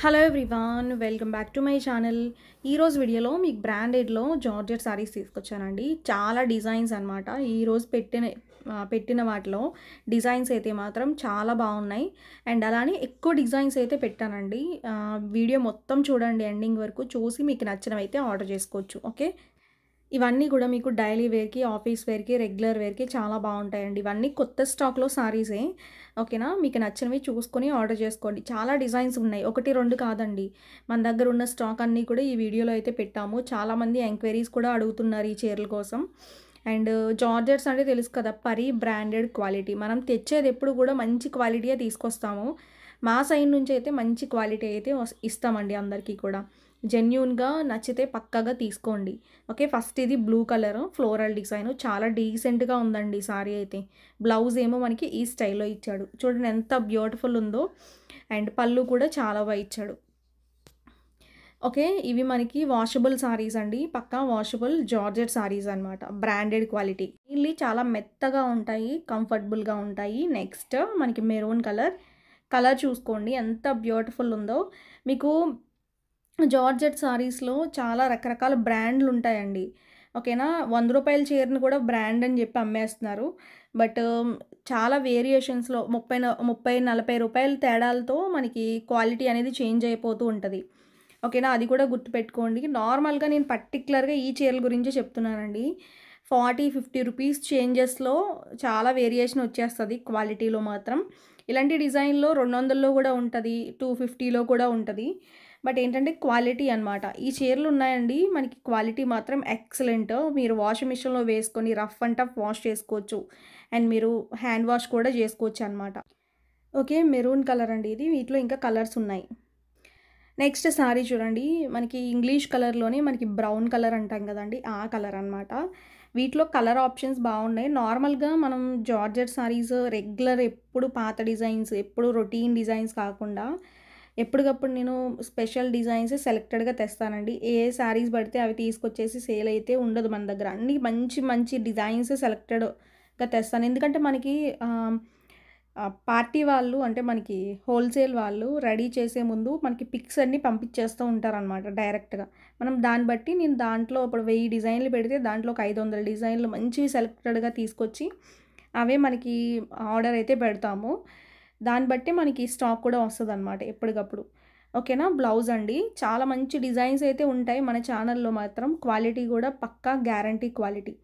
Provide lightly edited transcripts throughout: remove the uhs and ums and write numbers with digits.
Hello everyone, welcome back to my channel. ఈరోజు వీడియోలో మీకు బ్రాండెడ్లో జార్జెట్ సారీస్ తీసుకొచ్చానండి. చాలా డిజైన్స్ అనమాట. ఈరోజు పెట్టిన వాటిలో డిజైన్స్ అయితే మాత్రం చాలా బాగున్నాయి. అండ్ అలానే ఎక్కువ డిజైన్స్ అయితే పెట్టానండి. వీడియో మొత్తం చూడండి, ఎండింగ్ వరకు చూసి మీకు నచ్చినవైతే ఆర్డర్ చేసుకోవచ్చు. ఓకే, ఇవన్నీ కూడా మీకు డైలీ వేర్కి, ఆఫీస్ వేర్కి, రెగ్యులర్ వేర్కి చాలా బాగుంటాయండి. ఇవన్నీ కొత్త స్టాక్లో సారీసే. ఓకేనా, మీకు నచ్చినవి చూసుకొని ఆర్డర్ చేసుకోండి. చాలా డిజైన్స్ ఉన్నాయి, ఒకటి రెండు కాదండి. మన దగ్గర ఉన్న స్టాక్ అన్నీ కూడా ఈ వీడియోలో అయితే పెట్టాము. చాలామంది ఎంక్వైరీస్ కూడా అడుగుతున్నారు ఈ చీరల కోసం. అండ్ జార్జెట్స్ అంటే తెలుసు కదా, పరి బ్రాండెడ్ క్వాలిటీ. మనం తెచ్చేది ఎప్పుడు కూడా మంచి క్వాలిటీయే తీసుకొస్తాము. మా సైడ్ నుంచి అయితే మంచి క్వాలిటీ అయితే ఇస్తామండి అందరికీ కూడా. జెన్యూన్గా నచ్చితే పక్కాగా తీసుకోండి. ఓకే, ఫస్ట్ ఇది బ్లూ కలర్ ఫ్లోరల్ డిజైన్, చాలా డీసెంట్గా ఉందండి సారీ అయితే. బ్లౌజ్ ఏమో మనకి ఈ స్టైల్లో ఇచ్చాడు, చూడండి ఎంత బ్యూటిఫుల్ ఉందో. అండ్ పళ్ళు కూడా చాలా బాగా ఇచ్చాడు. ఓకే, ఇవి మనకి వాషబుల్ సారీస్ అండి, పక్కా వాషబుల్ జార్జెట్ సారీస్ అనమాట, బ్రాండెడ్ క్వాలిటీ. ఇవి చాలా మెత్తగా ఉంటాయి, కంఫర్టబుల్గా ఉంటాయి. నెక్స్ట్ మనకి మెరూన్ కలర్ చూసుకోండి ఎంత బ్యూటిఫుల్ ఉందో. మీకు జార్జెట్ సారీస్లో చాలా రకరకాల బ్రాండ్లు ఉంటాయండి. ఓకేనా, 100 రూపాయల చీరను కూడా బ్రాండ్ అని చెప్పి అమ్మేస్తున్నారు. బట్ చాలా వేరియేషన్స్లో 30-40 రూపాయల తేడాలతో మనకి క్వాలిటీ అనేది చేంజ్ అయిపోతూ ఉంటుంది. ఓకేనా, అది కూడా గుర్తుపెట్టుకోండి. నార్మల్గా నేను పర్టికులర్గా ఈ చీరల గురించి చెప్తున్నానండి. 40-50 రూపీస్ చేంజెస్లో చాలా వేరియేషన్ వచ్చేస్తుంది క్వాలిటీలో మాత్రం. ఇలాంటి డిజైన్లో 200లో కూడా ఉంటుంది, 250లో కూడా ఉంటుంది. బట్ ఏంటంటే క్వాలిటీ అనమాట. ఈ చీరలు ఉన్నాయండి మనకి, క్వాలిటీ మాత్రం ఎక్సలెంట్. మీరు వాషింగ్ మిషన్లో వేసుకొని రఫ్ అండ్ టఫ్ వాష్ చేసుకోవచ్చు. అండ్ మీరు హ్యాండ్ వాష్ కూడా చేసుకోవచ్చు అనమాట. ఓకే, మెరూన్ కలర్ అండి ఇది. వీటిలో ఇంకా కలర్స్ ఉన్నాయి. నెక్స్ట్ సారీ చూడండి, మనకి ఇంగ్లీష్ కలర్లోనే మనకి బ్రౌన్ కలర్ అంటాం కదండి, ఆ కలర్ అనమాట. వీటిలో కలర్ ఆప్షన్స్ బాగున్నాయి. నార్మల్గా మనం జార్జెట్ సారీస్ రెగ్యులర్ ఎప్పుడు పాత డిజైన్స్, ఎప్పుడు రొటీన్ డిజైన్స్ కాకుండా ఎప్పటికప్పుడు నేను స్పెషల్ డిజైన్స్ సెలెక్టెడ్గా తెస్తానండి. ఏ శారీస్ పడితే అవి తీసుకొచ్చేసి సేల్ అయితే ఉండదు మన దగ్గర. అన్ని మంచి మంచి డిజైన్స్ సెలెక్టెడ్గా తెస్తాను. ఎందుకంటే మనకి పార్టీ వాళ్ళు, అంటే మనకి హోల్సేల్ వాళ్ళు రెడీ చేసే ముందు మనకి పిక్స్ అన్నీ పంపించేస్తూ ఉంటారనమాట డైరెక్ట్గా. మనం దాన్ని బట్టి నేను దాంట్లో ఇప్పుడు 1000 డిజైన్లు పెడితే దాంట్లో ఒక 500 డిజైన్లు మంచివి సెలెక్టెడ్గా తీసుకొచ్చి అవే మనకి ఆర్డర్ అయితే పెడతాము. దాన్ని బట్టి మనకి స్టాక్ కూడా వస్తుంది అనమాట ఎప్పటికప్పుడు. ఓకేనా, బ్లౌజ్ అండి, చాలా మంచి డిజైన్స్ అయితే ఉంటాయి మన ఛానల్లో మాత్రం. క్వాలిటీ కూడా పక్కా గ్యారంటీ క్వాలిటీ.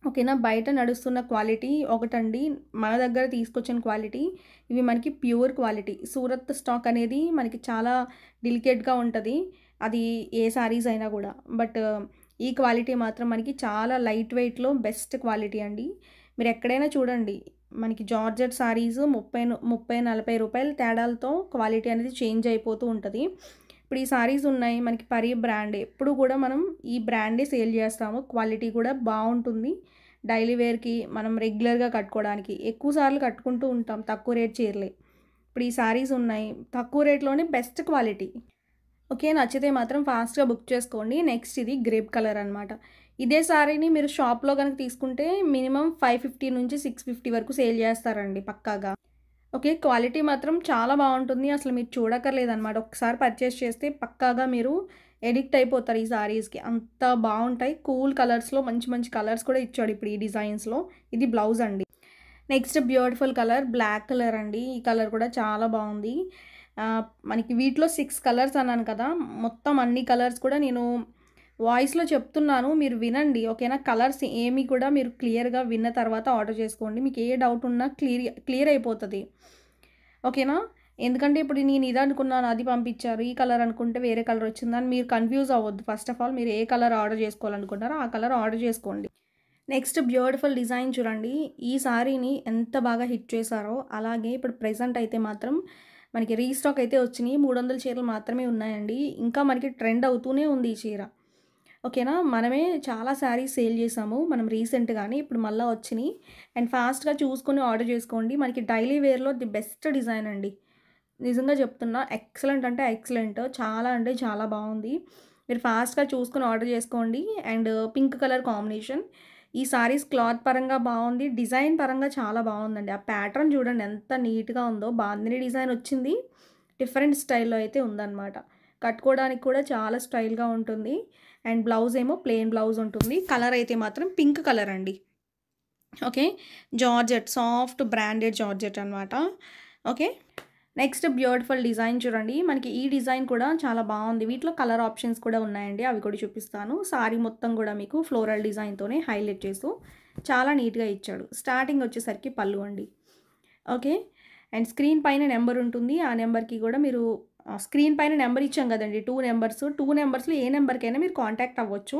ఓకేనా, బయట నడుస్తున్న క్వాలిటీ ఒకటండి, మన దగ్గర తీసుకొచ్చిన క్వాలిటీ ఇవి మనకి ప్యూర్ క్వాలిటీ. సూరత్ స్టాక్ అనేది మనకి చాలా డెలికేట్గా ఉంటుంది, అది ఏ శారీస్ అయినా కూడా. బట్ ఈ క్వాలిటీ మాత్రం మనకి చాలా లైట్ వెయిట్లో బెస్ట్ క్వాలిటీ అండి. మీరు ఎక్కడైనా చూడండి, మనకి జార్జెట్ సారీస్ 30-40 రూపాయల తేడాలతో క్వాలిటీ అనేది చేంజ్ అయిపోతూ ఉంటుంది. ఇప్పుడు ఈ సారీస్ ఉన్నాయి మనకి పరి బ్రాండ్, ఎప్పుడు కూడా మనం ఈ బ్రాండే సేల్ చేస్తాము. క్వాలిటీ కూడా బాగుంటుంది. డైలీ వేర్కి మనం రెగ్యులర్గా కట్టుకోవడానికి ఎక్కువ సార్లు కట్టుకుంటూ ఉంటాం తక్కువ రేట్ చీరలే. ఇప్పుడు ఈ సారీస్ ఉన్నాయి తక్కువ రేట్లోనే బెస్ట్ క్వాలిటీ. ఓకే, నచ్చితే మాత్రం ఫాస్ట్గా బుక్ చేసుకోండి. నెక్స్ట్ ఇది గ్రేప్ కలర్ అనమాట. ఇదే సారీని మీరు షాప్లో కనుక తీసుకుంటే మినిమం 550 నుంచి 650 వరకు సేల్ చేస్తారండి పక్కాగా. ఓకే, క్వాలిటీ మాత్రం చాలా బాగుంటుంది, అసలు మీరు చూడక్కర్లేదన్నమాట. ఒకసారి పర్చేస్ చేస్తే పక్కాగా మీరు ఎడిక్ట్ అయిపోతారు ఈ సారీస్కి, అంత బాగుంటాయి. కూల్ కలర్స్లో మంచి మంచి కలర్స్ కూడా ఇచ్చాడు ఇప్పుడు ఈ డిజైన్స్లో. ఇది బ్లౌజ్ అండి. Next beautiful colour black colour అండి. ఈ కలర్ కూడా చాలా బాగుంది. మనకి వీటిలో 6 కలర్స్ అన్నాను కదా, మొత్తం అన్ని కలర్స్ కూడా నేను వాయిస్లో చెప్తున్నాను, మీరు వినండి. ఓకేనా, కలర్స్ ఏమి కూడా మీరు క్లియర్గా విన్న తర్వాత ఆర్డర్ చేసుకోండి. మీకు ఏ డౌట్ ఉన్నా క్లియర్ అయిపోతుంది. ఓకేనా, ఎందుకంటే ఇప్పుడు నేను ఇది అనుకున్నాను అది పంపించారు, ఈ కలర్ అనుకుంటే వేరే కలర్ వచ్చిందని మీరు కన్ఫ్యూజ్ అవ్వద్దు. ఫస్ట్ ఆఫ్ ఆల్ మీరు ఏ కలర్ ఆర్డర్ చేసుకోవాలనుకుంటారో ఆ కలర్ ఆర్డర్ చేసుకోండి. నెక్స్ట్ బ్యూటిఫుల్ డిజైన్ చూడండి. ఈ సారీని ఎంత బాగా హిట్ చేశారో, అలాగే ఇప్పుడు ప్రెజెంట్ అయితే మాత్రం మనకి రీస్టాక్ అయితే వచ్చినాయి. 300 చీరలు మాత్రమే ఉన్నాయండి. ఇంకా మనకి ట్రెండ్ అవుతూనే ఉంది ఈ చీర. ఓకేనా, మనమే చాలా శారీస్ సేల్ చేసాము మనం రీసెంట్గానే, ఇప్పుడు మళ్ళీ వచ్చినాయి. అండ్ ఫాస్ట్గా చూసుకొని ఆర్డర్ చేసుకోండి. మనకి డైలీ వేర్లో ది బెస్ట్ డిజైన్ అండి, నిజంగా చెప్తున్నా. ఎక్సలెంట్ అంటే ఎక్సలెంట్, చాలా అంటే చాలా బాగుంది. మీరు ఫాస్ట్గా చూసుకొని ఆర్డర్ చేసుకోండి. And pink colour combination. ఈ సారీస్ క్లాత్ పరంగా బాగుంది, డిజైన్ పరంగా చాలా బాగుందండి. ఆ ప్యాటర్న్ చూడండి ఎంత నీట్గా ఉందో. బాందిని డిజైన్ వచ్చింది, డిఫరెంట్ స్టైల్‌లో అయితే ఉందన్నమాట. కట్టుకోవడానికి కూడా చాలా స్టైల్‌గా ఉంటుంది. అండ్ బ్లౌజ్ ఏమో ప్లెయిన్ బ్లౌజ్ ఉంటుంది. కలర్ అయితే మాత్రం పింక్ కలర్ అండి. Okay. Georgette soft branded georgette అనమాట. ఓకే. నెక్స్ట్ బ్యూటిఫుల్ డిజైన్ చూడండి. మనకి ఈ డిజైన్ కూడా చాలా బాగుంది. వీటిలో కలర్ ఆప్షన్స్ కూడా ఉన్నాయండి. అవి కూడా చూపిస్తాను. సారీ మొత్తం కూడా మీకు ఫ్లోరల్ డిజైన్‌తోనే హైలైట్ చేస్తూ చాలా నీట్‌గా ఇచ్చాడు. స్టార్టింగ్ వచ్చేసరికి పళ్ళు అండి. ఓకే. అండ్ స్క్రీన్ పైన నెంబర్ ఉంటుంది. ఆ నెంబర్‌కి కూడా మీరు స్క్రీన్ పైన నెంబర్ ఇచ్చాం కదండీ! 2 నెంబర్స్. 2 నెంబర్స్‌లో ఏ నెంబర్‌కైనా మీరు కాంటాక్ట్ అవ్వచ్చు.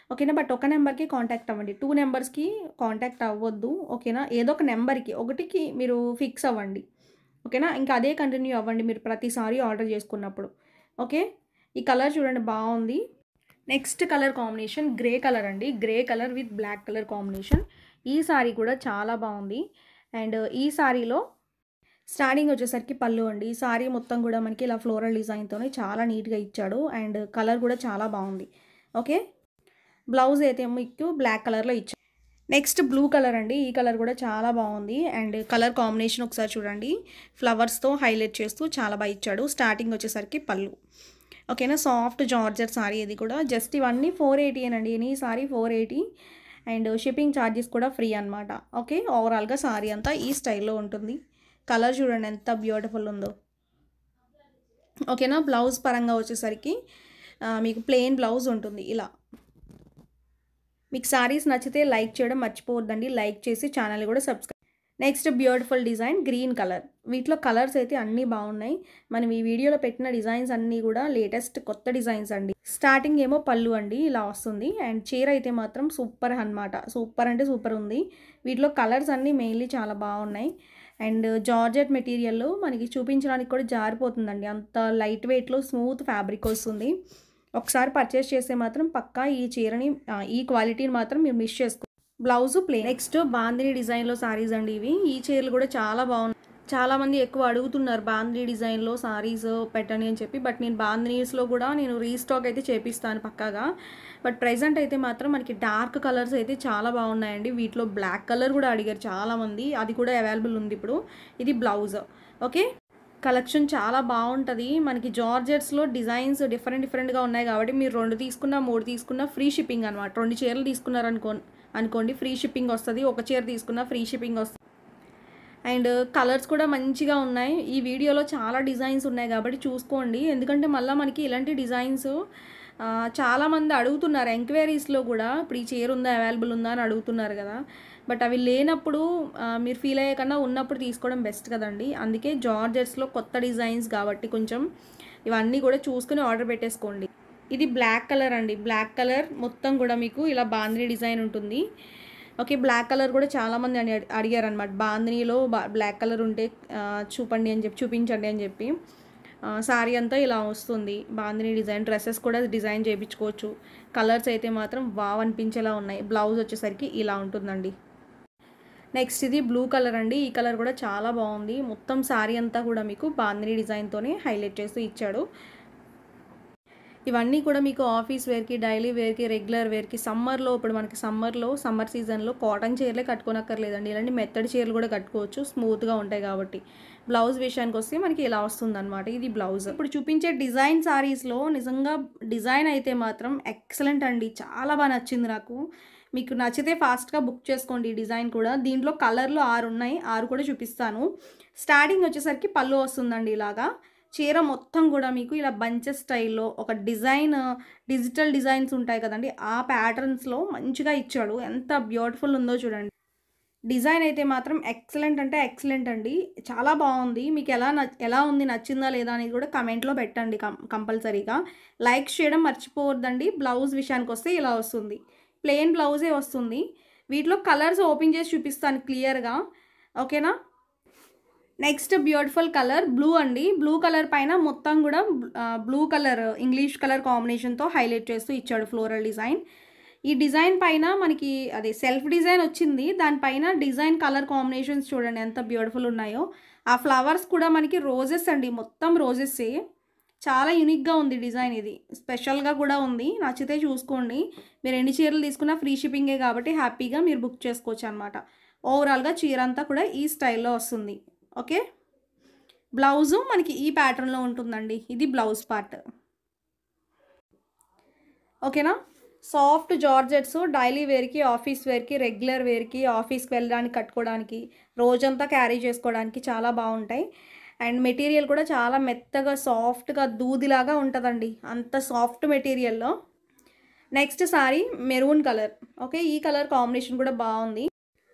ఓకేనా. బట్ ఒక నెంబర్‌కి కాంటాక్ట్ అవ్వండి. 2 నెంబర్స్‌కి కాంటాక్ట్ అవ్వద్దు. ఓకేనా. ఏదో ఒక నెంబర్‌కి ఒకటికి మీరు ఫిక్స్ అవ్వండి. ఓకేనా. ఇంకా అదే కంటిన్యూ అవ్వండి మీరు ప్రతిసారి ఆర్డర్ చేసుకున్నప్పుడు. ఓకే. ఈ కలర్ చూడండి బాగుంది. Next colour combination grey colour అండి. Grey colour with black colour combination. ఈ సారీ కూడా చాలా బాగుంది. అండ్ ఈ సారీలో స్టార్టింగ్ వచ్చేసరికి పళ్ళు అండి. ఈ సారీ మొత్తం కూడా మనకి ఇలా ఫ్లోరల్ డిజైన్‌తోనే చాలా నీట్‌గా ఇచ్చాడు. అండ్ కలర్ కూడా చాలా బాగుంది. ఓకే. బ్లౌజ్ అయితే మీకు బ్లాక్ కలర్‌లో ఇచ్చాడు. నెక్స్ట్ బ్లూ కలర్ అండి. ఈ కలర్ కూడా చాలా బాగుంది. అండ్ కలర్ కాంబినేషన్ ఒకసారి చూడండి. ఫ్లవర్స్‌తో హైలైట్ చేస్తూ చాలా బాగా ఇచ్చాడు. స్టార్టింగ్ వచ్చేసరికి పళ్ళు. ఓకేనా. సాఫ్ట్ జార్జెట్ సారీ ఇది కూడా. జస్ట్ ఇవన్నీ 480 ఏనండి. Any sorry 480 and shipping charges కూడా ఫ్రీ అనమాట. ఓకే. ఓవరాల్‌గా సారీ అంతా ఈ స్టైల్‌లో ఉంటుంది. కలర్ చూడండి ఎంత బ్యూటిఫుల్ ఉందో. ఓకేనా. బ్లౌజ్ పరంగా వచ్చేసరికి మీకు ప్లెయిన్ బ్లౌజ్ ఉంటుంది ఇలా. మీకు సారీస్ నచ్చితే లైక్ చేయడం మర్చిపోవద్దండి. లైక్ చేసి ఛానల్ కూడా subscribe. Next beautiful design green colour. వీటిలో కలర్స్ అయితే అన్నీ బాగున్నాయి. మనం ఈ వీడియోలో పెట్టిన డిజైన్స్ అన్నీ కూడా లేటెస్ట్ కొత్త డిజైన్స్ అండి. స్టార్టింగ్ ఏమో పళ్ళు అండి ఇలా వస్తుంది. అండ్ చీర అయితే మాత్రం సూపర్ అనమాట. సూపర్ అంటే సూపర్ ఉంది. వీటిలో కలర్స్ అన్నీ మెయిన్లీ చాలా బాగున్నాయి. అండ్ జార్జెట్ మెటీరియల్లో మనకి చూపించడానికి కూడా జారిపోతుందండి. అంత లైట్ వెయిట్లో స్మూత్ ఫ్యాబ్రిక్ వస్తుంది. ఒకసారి పర్చేస్ చేస్తే మాత్రం పక్కా ఈ చీరని ఈ క్వాలిటీని మాత్రం మీరు మిస్ చేసుకో. Blouse plain. నెక్స్ట్ బాందిని డిజైన్లో సారీస్ అండి ఇవి. ఈ చీరలు కూడా చాలా బాగున్నాయి. చాలామంది ఎక్కువ అడుగుతున్నారు బాందిని డిజైన్లో సారీస్ పెట్టండి అని చెప్పి. బట్ నేను బాందినీస్లో కూడా నేను రీస్టాక్ అయితే చేపిస్తాను పక్కాగా. బట్ ప్రెజెంట్ అయితే మాత్రం మనకి డార్క్ కలర్స్ అయితే చాలా బాగున్నాయండి. వీటిలో బ్లాక్ కలర్ కూడా అడిగారు చాలామంది. అది కూడా అవైలబుల్ ఉంది ఇప్పుడు. ఇది బ్లౌజ్. ఓకే. కలెక్షన్ చాలా బాగుంటుంది. మనకి జార్జెట్స్లో డిజైన్స్ డిఫరెంట్గా ఉన్నాయి కాబట్టి మీరు 2 తీసుకున్నా 3 తీసుకున్నా ఫ్రీ షిప్పింగ్ అనమాట. 2 చీరలు తీసుకున్నారనుకోండి ఫ్రీ షిప్పింగ్ వస్తుంది. ఒక చీర తీసుకున్నా ఫ్రీ షిప్పింగ్ వస్తుంది. అండ్ కలర్స్ కూడా మంచిగా ఉన్నాయి. ఈ వీడియోలో చాలా డిజైన్స్ ఉన్నాయి కాబట్టి చూసుకోండి. ఎందుకంటే మళ్ళీ మనకి ఇలాంటి డిజైన్స్ చాలామంది అడుగుతున్నారు ఎంక్వైరీస్లో కూడా. ఇప్పుడు ఈ చీర ఉందా అవైలబుల్ ఉందా అని అడుగుతున్నారు కదా. బట్ అవి లేనప్పుడు మీరు ఫీల్ అయ్యే కన్నా ఉన్నప్పుడు తీసుకోవడం బెస్ట్ కదండి. అందుకే జార్జెట్స్లో కొత్త డిజైన్స్ కాబట్టి కొంచెం ఇవన్నీ కూడా చూసుకుని ఆర్డర్ పెట్టేసుకోండి. ఇది బ్లాక్ కలర్ అండి. బ్లాక్ కలర్ మొత్తం కూడా మీకు ఇలా బాందిని డిజైన్ ఉంటుంది. ఓకే. బ్లాక్ కలర్ కూడా చాలామంది అడిగారు అనమాట. బాందినీలో బ్లాక్ కలర్ ఉంటే చూపించండి అని చెప్పి. సారీ అంతా ఇలా వస్తుంది. బాందిని డిజైన్ డ్రెస్సెస్ కూడా డిజైన్ చేయించుకోవచ్చు. కలర్స్ అయితే మాత్రం వావ్ అనిపించేలా ఉన్నాయి. బ్లౌజ్ వచ్చేసరికి ఇలా ఉంటుందండి. నెక్స్ట్ ఇది బ్లూ కలర్ అండి. ఈ కలర్ కూడా చాలా బాగుంది. మొత్తం సారీ అంతా కూడా మీకు బాందిని డిజైన్తోనే హైలైట్ చేస్తూ ఇచ్చాడు. ఇవన్నీ కూడా మీకు ఆఫీస్ వేర్కి, డైలీ వేర్కి, రెగ్యులర్ వేర్కి, సమ్మర్లో ఇప్పుడు మనకి సమ్మర్ సీజన్లో కాటన్ చీరలే కట్టుకోనక్కర్లేదండి. ఇలాంటి మెత్తడి చీరలు కూడా కట్టుకోవచ్చు. స్మూత్గా ఉంటాయి కాబట్టి. బ్లౌజ్ విషయానికి వస్తే మనకి ఇలా వస్తుందన్నమాట. ఇది బ్లౌజ్. ఇప్పుడు చూపించే డిజైన్ సారీస్లో నిజంగా డిజైన్ అయితే మాత్రం ఎక్సలెంట్ అండి. చాలా బాగా నచ్చింది నాకు. మీకు నచ్చితే ఫాస్ట్గా బుక్ చేసుకోండి. ఈ డిజైన్ కూడా దీంట్లో కలర్లు 6 ఉన్నాయి. 6 కూడా చూపిస్తాను. స్టార్టింగ్ వచ్చేసరికి పళ్ళు వస్తుందండి ఇలాగా. చీర మొత్తం కూడా మీకు ఇలా బంచెస్ స్టైల్లో ఒక డిజిటల్ డిజైన్స్ ఉంటాయి కదండి. ఆ ప్యాటర్న్స్లో మంచిగా ఇచ్చాడు. ఎంత బ్యూటిఫుల్ ఉందో చూడండి. డిజైన్ అయితే మాత్రం ఎక్సలెంట్ అంటే ఎక్సలెంట్ అండి. చాలా బాగుంది. మీకు ఎలా ఉంది నచ్చిందా లేదా అనేది కూడా కమెంట్లో పెట్టండి కంపల్సరీగా. లైక్ చేయడం మర్చిపోవద్దండి. బ్లౌజ్ విషయానికి వస్తే ఇలా వస్తుంది. ప్లెయిన్ బ్లౌజే వస్తుంది. వీటిలో కలర్స్ ఓపెన్ చేసి చూపిస్తాను క్లియర్గా. ఓకేనా. నెక్స్ట్ బ్యూటిఫుల్ కలర్ బ్లూ అండి. బ్లూ కలర్ పైన మొత్తం కూడా బ్లూ కలర్ ఇంగ్లీష్ కలర్ కాంబినేషన్తో హైలైట్ చేస్తూ ఇచ్చాడు ఫ్లోరల్ డిజైన్. ఈ డిజైన్ పైన మనకి అదే సెల్ఫ్ డిజైన్ వచ్చింది. దానిపైన డిజైన్ కలర్ కాంబినేషన్స్ చూడండి ఎంత బ్యూటిఫుల్ ఉన్నాయో. ఆ ఫ్లవర్స్ కూడా మనకి రోజెస్ అండి. మొత్తం రోజెస్సే. చాలా యూనిక్గా ఉంది డిజైన్. ఇది స్పెషల్గా కూడా ఉంది. నచ్చితే చూసుకోండి. మీరు ఎన్ని చీరలు తీసుకున్నా ఫ్రీ షిప్పింగే కాబట్టి హ్యాపీగా మీరు బుక్ చేసుకోవచ్చు అనమాట. ఓవరాల్గా చీర అంతా కూడా ఈ స్టైల్లో వస్తుంది. ఓకే. బ్లౌజు మనకి ఈ ప్యాటర్న్లో ఉంటుందండి. ఇది బ్లౌజ్ పార్ట్. ఓకేనా. సాఫ్ట్ జార్జెట్స్ డైలీ వేర్కి, ఆఫీస్ వేర్కి, రెగ్యులర్ వేర్కి, ఆఫీస్కి వెళ్ళడానికి కట్టుకోవడానికి, రోజంతా క్యారీ చేసుకోవడానికి చాలా బాగుంటాయి. అండ్ మెటీరియల్ కూడా చాలా మెత్తగా సాఫ్ట్గా దూదిలాగా ఉంటుందండి, అంత సాఫ్ట్ మెటీరియల్లో. Next sari maroon colour. Okay, ఈ కలర్ కాంబినేషన్ కూడా బాగుంది.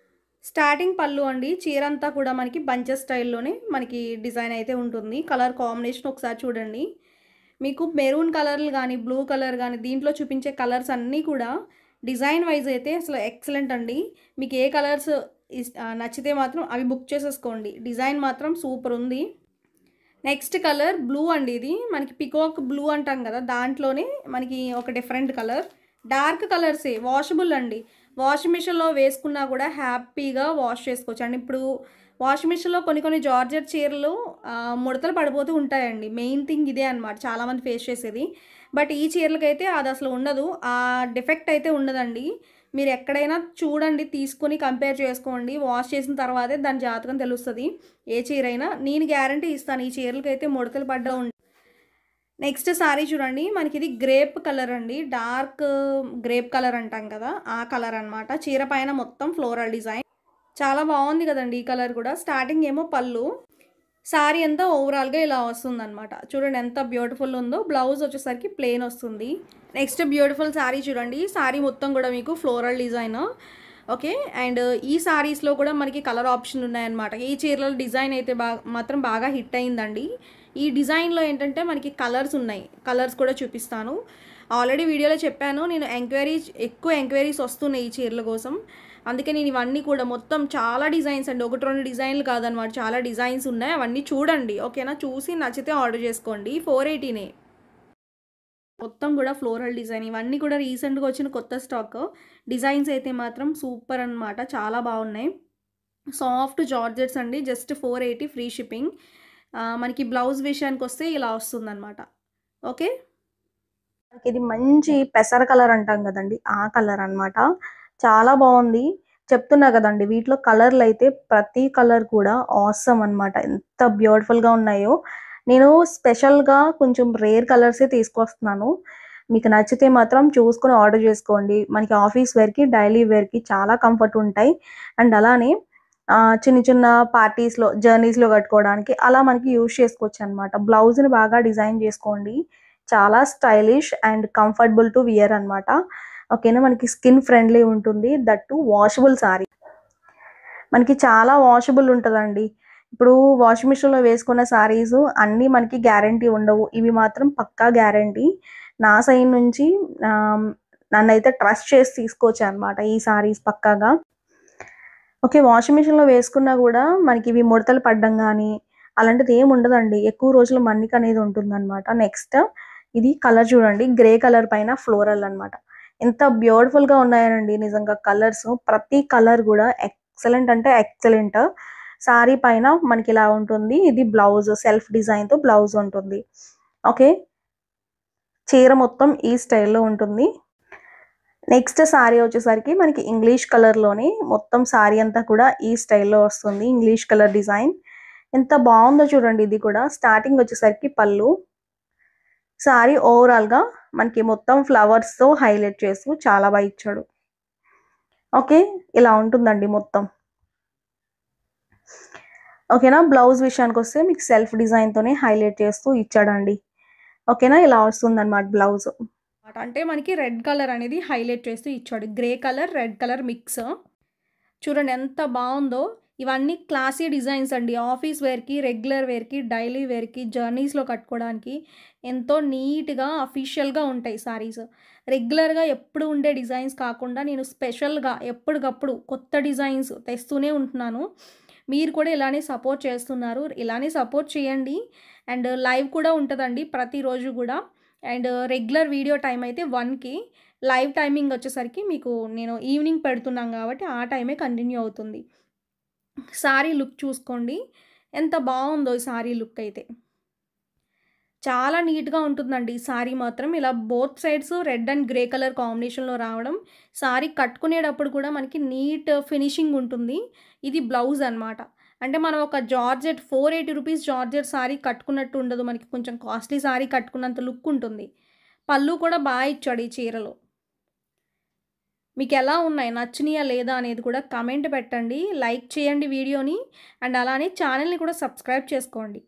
స్టార్టింగ్ పళ్ళు అండి. చీర అంతా కూడా మనకి బంచెస్ స్టైల్లోనే మనకి డిజైన్ అయితే ఉంటుంది. కలర్ కాంబినేషన్ ఒకసారి చూడండి. మీకు మెరూన్ కలర్లు కానీ, బ్లూ కలర్ కానీ, దీంట్లో చూపించే కలర్స్ అన్నీ కూడా డిజైన్ వైజ్ అయితే అసలు ఎక్సలెంట్ అండి. మీకు ఏ కలర్స్ నచ్చితే మాత్రం అవి బుక్ చేసేసుకోండి. డిజైన్ మాత్రం సూపర్ ఉంది. నెక్స్ట్ కలర్ బ్లూ అండి. ఇది మనకి పికాక్ బ్లూ అంటాం కదా, దాంట్లోనే మనకి ఒక డిఫరెంట్ కలర్. డార్క్ కలర్సే, వాషబుల్ అండి. వాషింగ్ మిషన్లో వేసుకున్నా కూడా హ్యాపీగా వాష్ చేసుకోవచ్చు అండి. ఇప్పుడు వాషింగ్ మిషన్లో కొన్ని జార్జెట్ చీరలు ముడతలు పడిపోతూ ఉంటాయండి. మెయిన్ థింగ్ ఇదే అనమాట, చాలామంది ఫేస్ చేసేది. బట్ ఈ చీరలకైతే అది అసలు ఉండదు, ఆ డిఫెక్ట్ అయితే ఉండదండి. మీరు ఎక్కడైనా చూడండి, తీసుకొని కంపేర్ చేసుకోండి. వాష్ చేసిన తర్వాతే దాని జాతకం తెలుస్తుంది, ఏ చీర అయినా. నేను గ్యారంటీ ఇస్తాను, ఈ చీరలకైతే ముడతలు పడ్డా నెక్స్ట్ సారీ చూడండి. మనకి ఇది గ్రేప్ కలర్ అండి, డార్క్ గ్రేప్ కలర్ అంటాం కదా, ఆ కలర్ అనమాట. చీర పైన మొత్తం ఫ్లోరల్ డిజైన్ చాలా బాగుంది కదండి. ఈ కలర్ కూడా. స్టార్టింగ్ ఏమో పళ్ళు, సారీ అంతా ఓవరాల్గా ఇలా వస్తుంది అనమాట. చూడండి ఎంత బ్యూటిఫుల్ ఉందో. బ్లౌజ్ వచ్చేసరికి ప్లెయిన్ వస్తుంది. నెక్స్ట్ బ్యూటిఫుల్ సారీ చూడండి. సారీ మొత్తం కూడా మీకు ఫ్లోరల్ డిజైన్. ఓకే, అండ్ ఈ సారీస్లో కూడా మనకి కలర్ ఆప్షన్ ఉన్నాయన్నమాట. ఈ చీరల డిజైన్ అయితే మాత్రం బాగా హిట్ అయిందండి. ఈ డిజైన్లో ఏంటంటే మనకి కలర్స్ ఉన్నాయి, కలర్స్ కూడా చూపిస్తాను. ఆల్రెడీ వీడియోలో చెప్పాను, నేను ఎక్కువ ఎంక్వైరీస్ వస్తున్నాయి ఈ చీరల కోసం. అందుకే నేను ఇవన్నీ కూడా మొత్తం చాలా డిజైన్స్ అండి, 1-2 డిజైన్లు కాదనమాట, చాలా డిజైన్స్ ఉన్నాయి. అవన్నీ చూడండి, ఓకేనా. చూసి నచ్చితే ఆర్డర్ చేసుకోండి. 480నే మొత్తం కూడా ఫ్లోరల్ డిజైన్. ఇవన్నీ కూడా రీసెంట్గా వచ్చిన కొత్త స్టాక్. డిజైన్స్ అయితే మాత్రం సూపర్ అనమాట, చాలా బాగున్నాయి. సాఫ్ట్ జార్జెట్స్ అండి. Just 480 free shipping. మనకి బ్లౌజ్ విషయానికి వస్తే ఇలా వస్తుందన్నమాట. ఓకే, మనకి ఇది మంచి పెసర కలర్ అంటాం కదండి, ఆ కలర్ అనమాట. చాలా బాగుంది. చెప్తున్నా కదండి, వీటిలో కలర్లు అయితే ప్రతి కలర్ కూడా ఆసమ్ అనమాట. ఎంత బ్యూటిఫుల్గా ఉన్నాయో. నేను స్పెషల్గా కొంచెం రేర్ కలర్సే తీసుకొస్తున్నాను. మీకు నచ్చితే మాత్రం చూసుకొని ఆర్డర్ చేసుకోండి. మనకి ఆఫీస్ వేర్కి, డైలీ వేర్కి చాలా కంఫర్ట్ ఉంటాయి. అండ్ అలానే చిన్న చిన్న పార్టీస్లో, జర్నీస్లో కట్టుకోవడానికి అలా మనకి యూజ్ చేసుకోవచ్చు అనమాట. బ్లౌజ్ని బాగా డిజైన్ చేసుకోండి. చాలా stylish and comfortable to wear అనమాట. ఓకేనా. మనకి స్కిన్ ఫ్రెండ్లీ ఉంటుంది. That washable sorry. మనకి చాలా వాషబుల్ ఉంటుందండి. ఇప్పుడు వాషింగ్ మిషన్లో వేసుకున్న సారీస్ అన్నీ మనకి గ్యారంటీ ఉండవు, ఇవి మాత్రం పక్కా గ్యారంటీ. నా సైడ్ నుంచి నన్నైతే ట్రస్ట్ చేసి తీసుకోవచ్చు అనమాట ఈ సారీస్ పక్కాగా. ఓకే, వాషింగ్ మిషన్లో వేసుకున్నా కూడా మనకి ఇవి ముడతలు పడ్డం కానీ అలాంటిది ఏమి ఉండదండి. ఎక్కువ రోజులు మన్నిక అనేది ఉంటుందన్నమాట. నెక్స్ట్ ఇది కలర్ చూడండి, గ్రే కలర్ పైన ఫ్లోరల్ అనమాట. ఎంత బ్యూటిఫుల్గా ఉన్నాయనండి నిజంగా కలర్స్. ప్రతి కలర్ కూడా ఎక్సలెంట్ అంటే ఎక్సలెంట్. సారీ పైన మనకి ఇలా ఉంటుంది. ఇది బ్లౌజ్, సెల్ఫ్ డిజైన్తో బ్లౌజ్ ఉంటుంది. ఓకే, చీర మొత్తం ఈ స్టైల్లో ఉంటుంది. నెక్స్ట్ సారీ వచ్చేసరికి మనకి ఇంగ్లీష్ కలర్లోనే మొత్తం సారీ అంతా కూడా ఈ స్టైల్లో వస్తుంది. ఇంగ్లీష్ కలర్ డిజైన్ ఎంత బాగుందో చూడండి. ఇది కూడా స్టార్టింగ్ వచ్చేసరికి పళ్ళు. సారీ ఓవరాల్గా మనకి మొత్తం ఫ్లవర్స్తో హైలైట్ చేస్తూ చాలా బాగా ఇచ్చాడు. ఓకే, ఇలా ఉంటుందండి మొత్తం. ఓకేనా. బ్లౌజ్ విషయానికి వస్తే మీకు సెల్ఫ్ డిజైన్తోనే హైలైట్ చేస్తూ ఇచ్చాడండి. ఓకేనా, ఇలా వస్తుంది అనమాట బ్లౌజ్. అంటే మనకి రెడ్ కలర్ అనేది హైలైట్ చేస్తూ ఇచ్చాడు. Grey colour, red colour mix. చూడండి ఎంత బాగుందో. ఇవన్నీ క్లాసీ డిజైన్స్ అండి. ఆఫీస్ వేర్కి, రెగ్యులర్ వేర్కి, డైలీ వేర్కి, జర్నీస్లో కట్టుకోవడానికి ఎంతో నీట్గా అఫీషియల్గా ఉంటాయి సారీస్. రెగ్యులర్గా ఎప్పుడు ఉండే డిజైన్స్ కాకుండా నేను స్పెషల్గా ఎప్పటికప్పుడు కొత్త డిజైన్స్ తెస్తూనే ఉంటున్నాను. మీరు కూడా ఇలానే సపోర్ట్ చేస్తున్నారు, ఇలానే సపోర్ట్ చేయండి. అండ్ లైవ్ కూడా ఉంటుందండి ప్రతిరోజు కూడా. అండ్ రెగ్యులర్ వీడియో టైం అయితే 1కి, లైవ్ టైమింగ్ వచ్చేసరికి మీకు నేను ఈవినింగ్ పెడుతున్నాం కాబట్టి ఆ టైమే కంటిన్యూ అవుతుంది. సారీ లుక్ చూసుకోండి ఎంత బాగుందో. ఈ సారీ లుక్ అయితే చాలా నీట్గా ఉంటుందండి. ఈ సారీ మాత్రం ఇలా both sides red and grey colour కాంబినేషన్లో రావడం, సారీ కట్టుకునేటప్పుడు కూడా మనకి నీట్ ఫినిషింగ్ ఉంటుంది. ఇది బ్లౌజ్ అనమాట. అంటే మనం ఒక జార్జెట్ 480 రూపీస్ జార్జెట్ సారీ కట్టుకున్నట్టు ఉండదు. మనకి కొంచెం కాస్ట్‌లీ సారీ కట్టుకున్నంత లుక్ ఉంటుంది. పళ్ళు కూడా బా ఇచ్చాడు ఈ చీరలో. మీకెలా ఉన్నాయి? నచ్చినియా లేదా అనేది కూడా కామెంట్ పెట్టండి. లైక్ చేయండి వీడియోని. అండ్ అలానే ఛానెల్‌ని కూడా సబ్స్క్రైబ్ చేసుకోండి.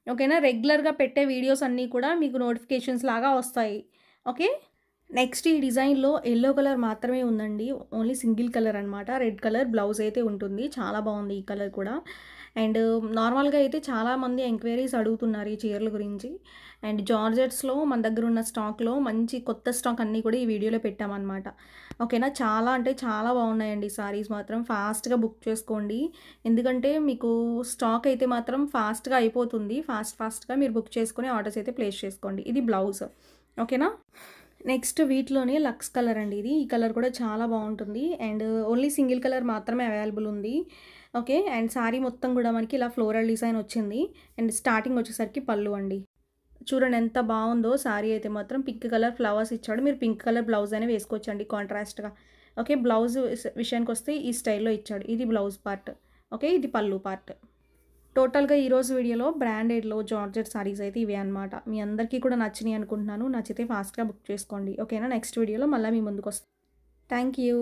ఓకేనా? రెగ్యులర్‌గా పెట్టే వీడియోస్ అన్నీ కూడా మీకు నోటిఫికేషన్స్ లాగా వస్తాయి. ఓకే. నెక్స్ట్ ఈ డిజైన్‌లో యెల్లో కలర్ మాత్రమే ఉందండి. ఓన్లీ సింగిల్ కలర్ అనమాట. రెడ్ కలర్ బ్లౌజ్ అయితే ఉంటుంది. చాలా బావుంది ఈ కలర్ కూడా. అండ్ నార్మల్‌గా అయితే చాలామంది ఎంక్వైరీస్ అడుగుతున్నారు ఈ చీరల గురించి. అండ్ జార్జెట్స్‌లో మన దగ్గర ఉన్న స్టాక్‌లో మంచి కొత్త స్టాక్ అన్నీ కూడా ఈ వీడియోలో పెట్టామనమాట. ఓకేనా? చాలా అంటే చాలా బాగున్నాయండి సారీస్ మాత్రం. ఫాస్ట్‌గా బుక్ చేసుకోండి. ఎందుకంటే మీకు స్టాక్ అయితే మాత్రం ఫాస్ట్‌గా అయిపోతుంది. ఫాస్ట్‌గా మీరు బుక్ చేసుకొని ఆర్డర్స్ అయితే ప్లేస్ చేసుకోండి. ఇది బ్లౌజ్. ఓకేనా? నెక్స్ట్ వీటిలోనే లక్స్ కలర్ అండి ఇది. ఈ కలర్ కూడా చాలా బావుంటుంది. అండ్ ఓన్లీ సింగిల్ కలర్ మాత్రమే అవైలబుల్ ఉంది. ఓకే. అండ్ సారీ మొత్తం గూడా మనకి ఇలా ఫ్లోరల్ డిజైన్ వచ్చింది. అండ్ స్టార్టింగ్ వచ్చేసరికి పళ్ళు అండి. చూడండి ఎంత బావుందో సారీ అయితే మాత్రం పింక్ కలర్ ఫ్లవర్స్ ఇచ్చాడు. మీరు పింక్ కలర్ బ్లౌజ్ అయినా వేసుకోవచ్చండి కాంట్రాస్ట్‌గా. ఓకే. బ్లౌజ్ విషయానికొస్తే ఈ స్టైల్‌లో ఇచ్చాడు. ఇది బ్లౌజ్ పార్ట్. ఓకే. ఇది పళ్ళు పార్ట్. టోటల్‌గా ఈరోజు వీడియోలో బ్రాండెడ్‌లో జార్జెట్ సారీస్ అయితే ఇవే అనమాట. మీ అందరికీ కూడా నచ్చినియి అనుకుంటున్నాను. నచ్చితే ఫాస్ట్‌గా బుక్ చేసుకోండి. ఓకేనా? నెక్స్ట్ వీడియోలో మళ్ళా మీ ముందుకొస్తా. Thank you.